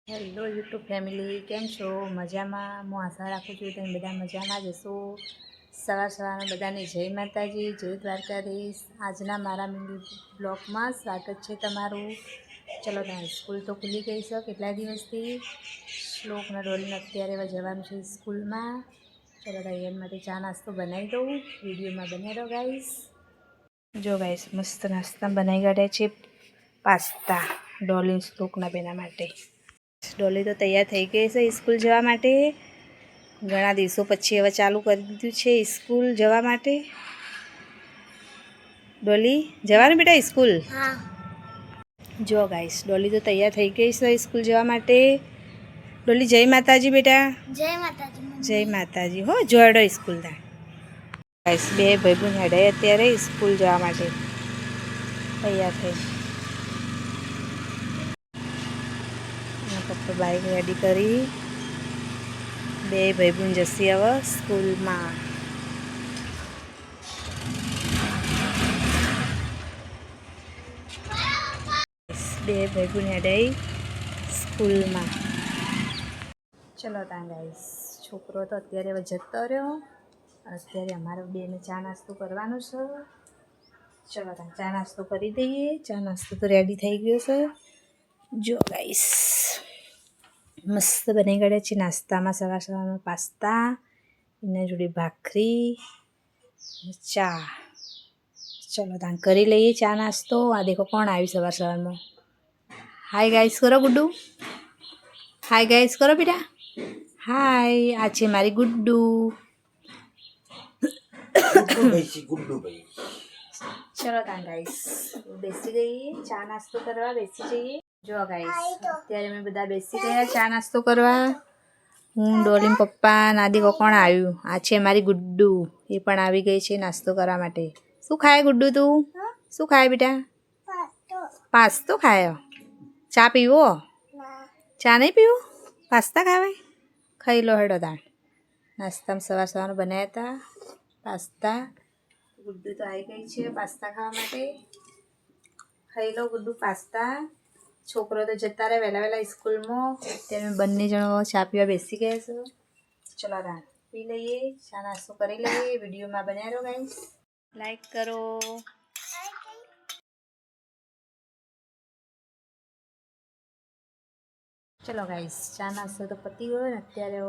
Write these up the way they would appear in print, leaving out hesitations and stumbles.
Hello YouTube family, કેમ છો? મજામાં? હું આશા રાખું છું તમે બધા મજામાં જ હશો. સવારના બધાને જય માતાજી, જય દ્વારકાધીશ. આજના મારા મિની બ્લોગમાં સ્વાગત છે તમારું. ચલો ત્યાં સ્કૂલ તો ખુલી ગઈ છે કેટલા દિવસથી. શ્લોકને ડોલીને અત્યારે જવાનું છે સ્કૂલમાં. ચલો ત્યાં એમ માટે ચા નાસ્તો બનાવી દઉં. વિડીયોમાં બને રહો ગાઈસ. જો ગાઈસ મસ્ત નાસ્તા બનાવી કાઢ્યા છે. પાસ્તા ડોલી શ્લોકના બેના માટે. ડોલી તો તૈયાર થઈ ગઈ છે સ્કૂલ જવા માટે. ઘણા દિવસો પછી હવે ચાલુ કરી દીધું છે સ્કૂલ જવા માટે. ડોલી જવાનું બેટા સ્કૂલ? હા. જો ગાઈસ ડોલી તો તૈયાર થઈ ગઈ છે સ્કૂલ જવા માટે. ડોલી જય માતાજી બેટા. જય માતાજી. જય માતાજી હો. જોડો સ્કૂલ તા ગાઈસ બે ભાઈબંધ હેડે અત્યારે સ્કૂલ જવા માટે તૈયાર થઈ. પપ્પા બાઈક રેડી કરી બે ભાઈબંધ જશે હવે સ્કૂલમાં. બે ભાઈબંધ હેડે સ્કૂલમાં. ચલો ત્યાં ગાઈસ છોકરો તો અત્યારે હવે જતો રહ્યો. અત્યારે અમારે બેને ચા નાસ્તો કરવાનો છે. ચલો ત્યાં ચા નાસ્તો કરી દઈએ. ચા નાસ્તો તો રેડી થઈ ગયો છે. જો ગાઈસ મસ્ત બની ગયા છે નાસ્તામાં. સવારમાં પાસ્તા, એના જોડે ભાખરી, ચા. ચલો ત્યાં કરી લઈએ ચા નાસ્તો. આ દેખો કોણ આવ્યું સવારમાં. હાય ગાઈસ કરો ગુડ્ડુ. હાય ગાઈસ કરો બેટા. હાય, આ છે મારી ગુડ્ડુ. ચલો ત્યાં ગાઈસ બેસી ગઈએ ચા નાસ્તો કરવા. બેસી જઈએ. જો ગાઈસ અત્યારે અમે બધા બેસી ગયા ચા નાસ્તો કરવા. હું ડોલીન પપ્પા નાદી કોણ આવ્યું. આ છે મારી ગુડ્ડુ. એ પણ આવી ગઈ છે નાસ્તો કરવા માટે. શું ખાય ગુડ્ડુ તું? શું ખાય બેટા? પાસ્તો ખાયો. ચા પીવો? ચા નહીં પીવું? પાસ્તા ખાવાય? ખાઈ લો હેડો તાણ. નાસ્તામાં સવારમાં બનાવ્યા હતા પાસ્તા. ગુડ્ડુ તો આવી ગઈ છે પાસ્તા ખાવા માટે. ખાઈ લો ગુડ્ડુ પાસ્તા. છોકરો તો જતા રહે વહેલા સ્કૂલમાં. ત્યારે બંને જણો ચા પીવા બેસી ગયા છે. ચલો તાણ પી લઈએ ચા નાસ્તો કરી લઈએ. વિડીયોમાં બન્યા રહો ગાઈસ. લાઈક કરો. ચલો ગાઈસ ચા નાસ્તો તો પતી ગયો ને. અત્યારે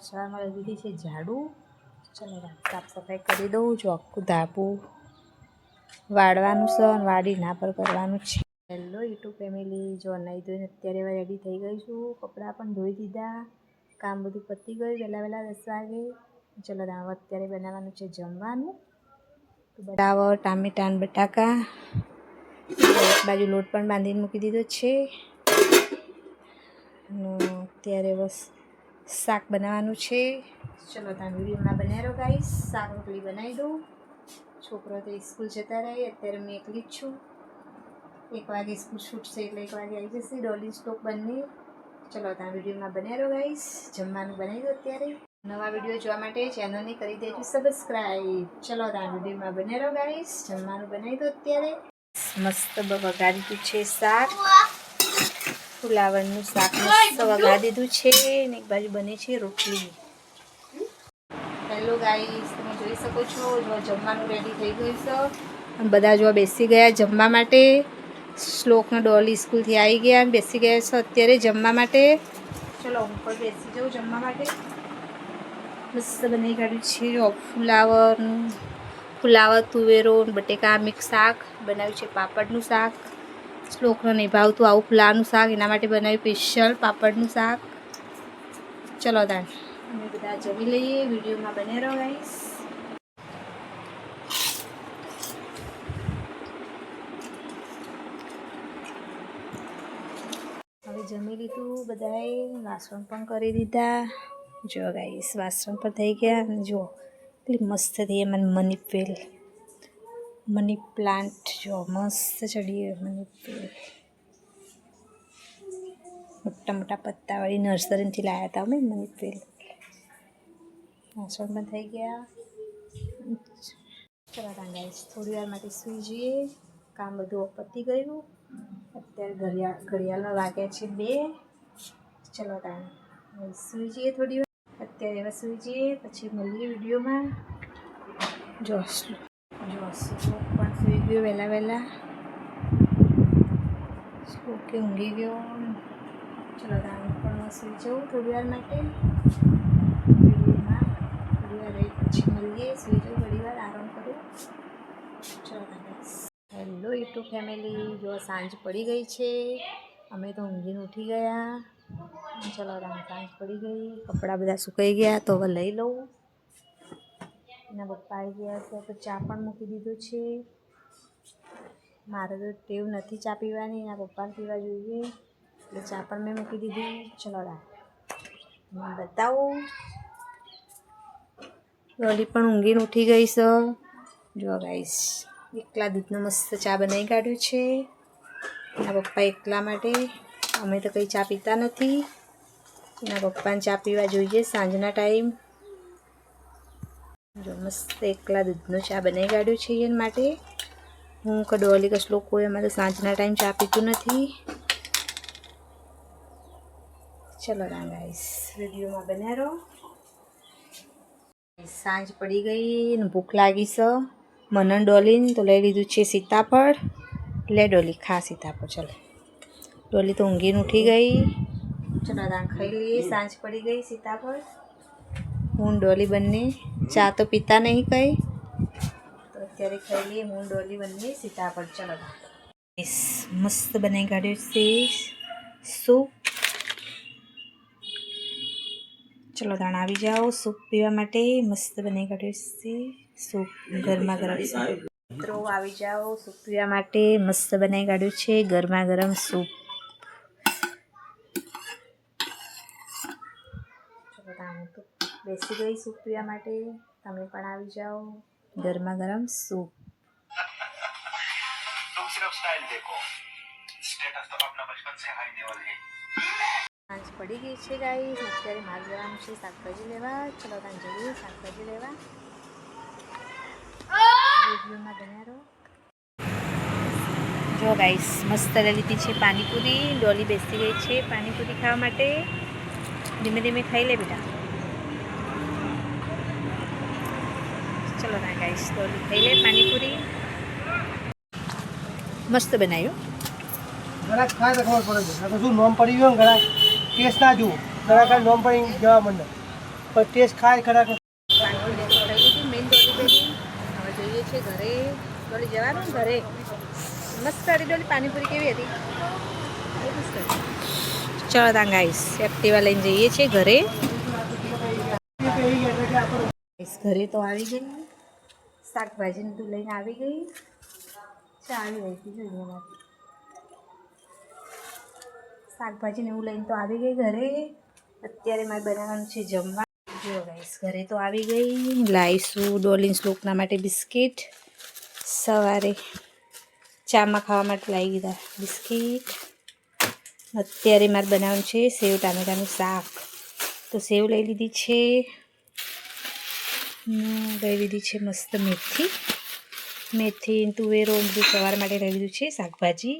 સવારમાં લીધી છે ઝાડુ. ચલો સાફ સફાઈ કરી દઉં. જો આખું ધાબું વાળવાનું છે અને વાડી ના પર કરવાનું છે. હેલો યુટ્યુબ ફેમિલી, જો નહીં ધોઈને અત્યારે રેડી થઈ ગઈ છું. કપડાં પણ ધોઈ દીધા. કામ બધું પતી ગયું વહેલા 10 વાગે. ચલો હવે અત્યારે બનાવવાનું છે જમવાનું. બટાવર ટામેટાં બટાકા. એક બાજુ લોટ પણ બાંધીને મૂકી દીધો છે. અત્યારે બસ શાક બનાવવાનું છે. ચલો ત્યાં વિડીયોમાં બનાવી રહો ગાઈસ. શાક રોટલી બનાવી દઉં. છોકરો તો સ્કૂલ જતા રહે. અત્યારે હું એકલી જ છું. 1 વાગે સ્કૂલ છૂટશે એટલે 1 વાગે આવી જશે ડોલી સ્ટોક બંને. ચલો ત્યાં વિડીયોમાં બનાવી રહો ગાઈસ. જમવાનું બનાવી દો અત્યારે. નવા વિડીયો જોવા માટે ચેનલને કરી દેજો સબસ્ક્રાઈબ. ચલો ત્યાં વિડીયોમાં બનાવી રહો ગાઈસ. જમવાનું બનાવી દો અત્યારે. મસ્ત વઘારી દીધું છે શાક. ફુલાવરનું શાક મસ્ત વઘારી દીધું છે. ને એક બાજુ બને છે રોટલી. હેલો ગાઈસ, તમે જોઈ શકો છો જો જમવાનું રેડી થઈ ગયું છે. બધા જો બેસી ગયા જમવા માટે. શ્લોકને ડોલી સ્કૂલથી આવી ગયા અને બેસી ગયા છે અત્યારે જમવા માટે. ચલો હું પણ બેસી જાઉં જમવા માટે. મસ્ત બની કાઢ્યું છે. જો ફુલાવર તુવેરો બટેકા મિક્સ શાક બનાવ્યું છે. પાપડનું શાક. શ્લોકને નહીં ભાવતું આવું ફુલાવરનું શાક, એના માટે બનાવ્યું સ્પેશિયલ પાપડનું શાક. ચલો તાણ અમે બધા જમી લઈએ. વિડીયોમાં બને રહો ગાઈસ. હવે જમી લીધું બધાએ. વાસણ પણ કરી દીધા. જો ગાઈસ વાસણ પણ થઈ ગયા. જો એટલી મસ્ત થઈ મની પ્લાન્ટ. જો મસ્ત ચડીએ મની પ્લાન્ટ. મોટા મોટા પત્તાવાળી નર્સરીથી લાવ્યા હતા અમે મની પ્લાન્ટ. વાસણ પણ થઈ ગયા. ચલો ત્યાં ગાઈસ થોડી વાર માટે સૂઈ જઈએ. કામ બધું પતી ગયું. અત્યારે ઘડિયાળમાં વાગ્યા છે 2. ચલો તાણ સૂઈ જઈએ થોડી વાર. અત્યારે હવે સૂઈ જઈએ, પછી મળીએ વિડીયોમાં. જો શ્લોક પણ સૂઈ ગયો વહેલા. શ્લોકે ઊંઘી ગયો. ચલો તાણ પણ સૂઈ જાઉં થોડી વાર માટે. વિડીયોમાં થોડી વાર રહી પછી મળીએ. સૂઈ જાઉં થોડી વાર, આરામ કરું. ચલો હેલો યુટ્યુબ ફેમિલી, જો સાંજ પડી ગઈ છે. અમે તો ઊંઘીને ઉઠી ગયા. ચલો સાંજ પડી ગઈ, કપડાં બધા સુકાઈ ગયા તો હવે લઈ લઉં. એના પપ્પા આવી ગયા છે તો ચા પણ મૂકી દીધું છે. મારે તો ટેવ નથી ચા પીવાની, એના પપ્પાને પીવા જોઈએ એટલે ચા પણ મેં મૂકી દીધી. ચલો બતાવું. ડોલી પણ ઊંઘીને ઉઠી ગઈ છે. જો ગાઈસ એકલા દૂધનો મસ્ત ચા બનાવી કાઢ્યું છે એના પપ્પા એકલા માટે. અમે તો કંઈ ચા પીતા નથી. એના પપ્પાને ચા પીવા જોઈએ સાંજના ટાઈમ. જો મસ્ત એકલા દૂધનો ચા બનાવી કાઢ્યું છે એના માટે. હું કે ડોલી કશ લોકો એમાં તો સાંજના ટાઈમ ચા પીતું નથી. ચલો ગાઈસ વિડીયોમાં બન્યા રહો. સાંજ પડી ગઈ ને ભૂખ લાગી છે મને ડોલીને, તો લઈ લીધું છે સીતાફળ. લે ડોલી ખા સીતાફળ. ચલો ડોલી તો ઊંઘીને ઉઠી ગઈ. ચલો ખાઈ લઈએ. સાંજ પડી ગઈ. સીતાફળ હું ડોલી બંને ચા તો પીતા નહીં કંઈ, તો અત્યારે ખાઈ લઈએ હું ડોલી બંને સીતાફળ. ચલો મસ્ત બનાવી કાઢ્યું છે સૂપ. ચલો તાણ આવી જાઓ સૂપ પીવા માટે. મસ્ત બનાવી કાઢ્યું છે સૂપ, ગરમા ગરમ સૂપ. મિત્રો આવી જાઓ સૂપ પીવા માટે. મસ્ત બનાવી કાઢ્યું છે ગરમા ગરમ સૂપ. ચલો તાણ તો બેસી ગઈ સૂપ પીવા માટે. તમે પણ આવી જાઓ. ગરમા ગરમ સૂપ. સાંજ પડી ગઈ છે ગાઈસ. અત્યારે મારે જવાનું છે શાકભાજી લેવા. ચલો ત્યાં જઈએ શાકભાજી લેવા. વિડીયોમાં બન્યા રહો. જો ગાઈસ મસ્ત લઈ લીધી છે પાણીપુરી. ડોલી બેસી ગઈ છે પાણીપુરી ખાવા માટે. ધીમે ધીમે ખાઈ લે બેટા. ચલો ના ગાઈસ ડોલી ખાઈ લે પાણીપુરી. મસ્ત બનાવ્યું. ઘરાક ખાય તો ખબર પડે છે. શું નોમ પડી ગયો ને ઘરાક ટેસ્ટ ના જુઓ. ઘરાક નોમ પડી જવા માંડે પણ ટેસ્ટ ખાય ઘરાક. મેઇન ડોલી બેની હવે જઈએ છીએ ઘરે. ડોલી જવાનું ને ઘરે. મસ્ત કરી ડોલી પાણીપુરી કેવી હતી? ચલો ત્યાં ગાઈસ એક્ટિવા લઈને જઈએ છીએ ઘરે. ઘરે તો આવી ગઈ. શાકભાજીને તું લઈને આવી ગઈ. આવી રહી હતી જોઈએ એમાંથી શાકભાજી ને એવું લઈને તો આવી ગઈ ઘરે. અત્યારે મારે બનાવવાનું છે જમવા. જો ગાઈસ ઘરે તો આવી ગઈ. લાવીશું ડોલીન શ્લોકના માટે બિસ્કિટ. સવારે ચામાં ખાવા માટે લાવી દીધા બિસ્કિટ. અત્યારે મારે બનાવવાનું છે સેવ ટામેટાનું શાક. તો સેવ લઈ લીધી છે. લઈ લીધી છે મસ્ત મેથી તુવેરો બધું સવાર માટે લઈ લીધું છે. શાકભાજી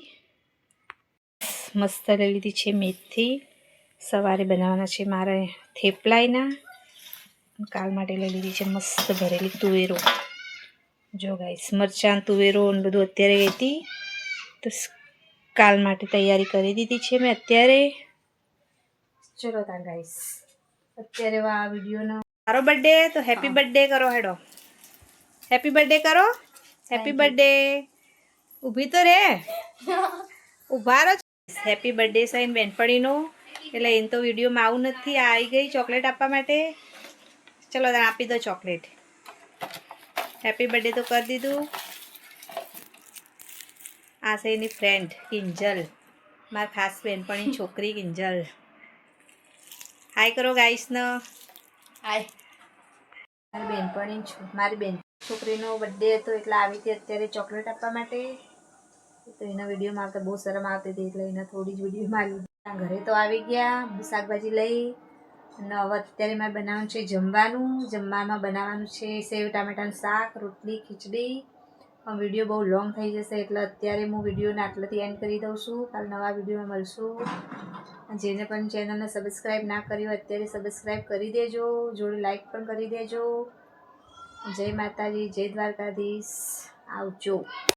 મસ્ત લઈ લીધી છે મેથી. સવારે બનાવવાના છે મારે થેપલાઈના. કાલ માટે લઈ લીધી છે મસ્ત ભરેલી તુવેરો. જો ગાઈસ મરચાં તુવેરો ને બધું અત્યારે ગઈ હતી તો કાલ માટે તૈયારી કરી દીધી છે મેં અત્યારે. ચલો તા ગાઈસ અત્યારે આ વિડીયોનો મારો બર્થડે તો હેપી બર્થડે કરો. હેડો હેપી બર્થડે કરો. Happy birthday. ઊભી તો રે ઊભા રહો. હેપી બર્થડે સાઈન બેનપણીનો. એટલે એને તો વિડીયોમાં આવું નથી. આ આવી ગઈ ચોકલેટ આપવા માટે. ચલો તને આપી દો ચોકલેટ. હેપી બર્થડે તો કરી દીધું. આ છે એની ફ્રેન્ડ કિંજલ, મારી ખાસ બેનપણી છોકરી કિંજલ. હાય કરો ગાઈસને. હાય. મારી બેન છોકરીનો બર્થડે હતો એટલે આવી હતી અત્યારે ચોકલેટ આપવા માટે. તો એના વિડીયોમાં આવતા બહુ શરમ આવતી હતી એટલે એને થોડી જ વિડીયોમાં લીધી. ઘરે તો આવી ગયા શાકભાજી લઈ. અને હવે અત્યારે મારે બનાવવાનું છે જમવાનું. જમવામાં બનાવવાનું છે સેવ ટામેટાનું શાક, રોટલી, ખીચડી. વિડીયો બહુ લોંગ થઈ જશે એટલે અત્યારે હું વિડીયોને આટલાથી એન્ડ કરી દઉં છું. કાલ નવા વિડીયોમાં મળશું. જેને પણ ચેનલને સબસ્ક્રાઈબ ના કરી હોય અત્યારે સબસ્ક્રાઈબ કરી દેજો, જોડે લાઈક પણ કરી દેજો. જય માતાજી, જય દ્વારકાધીશ. આવજો.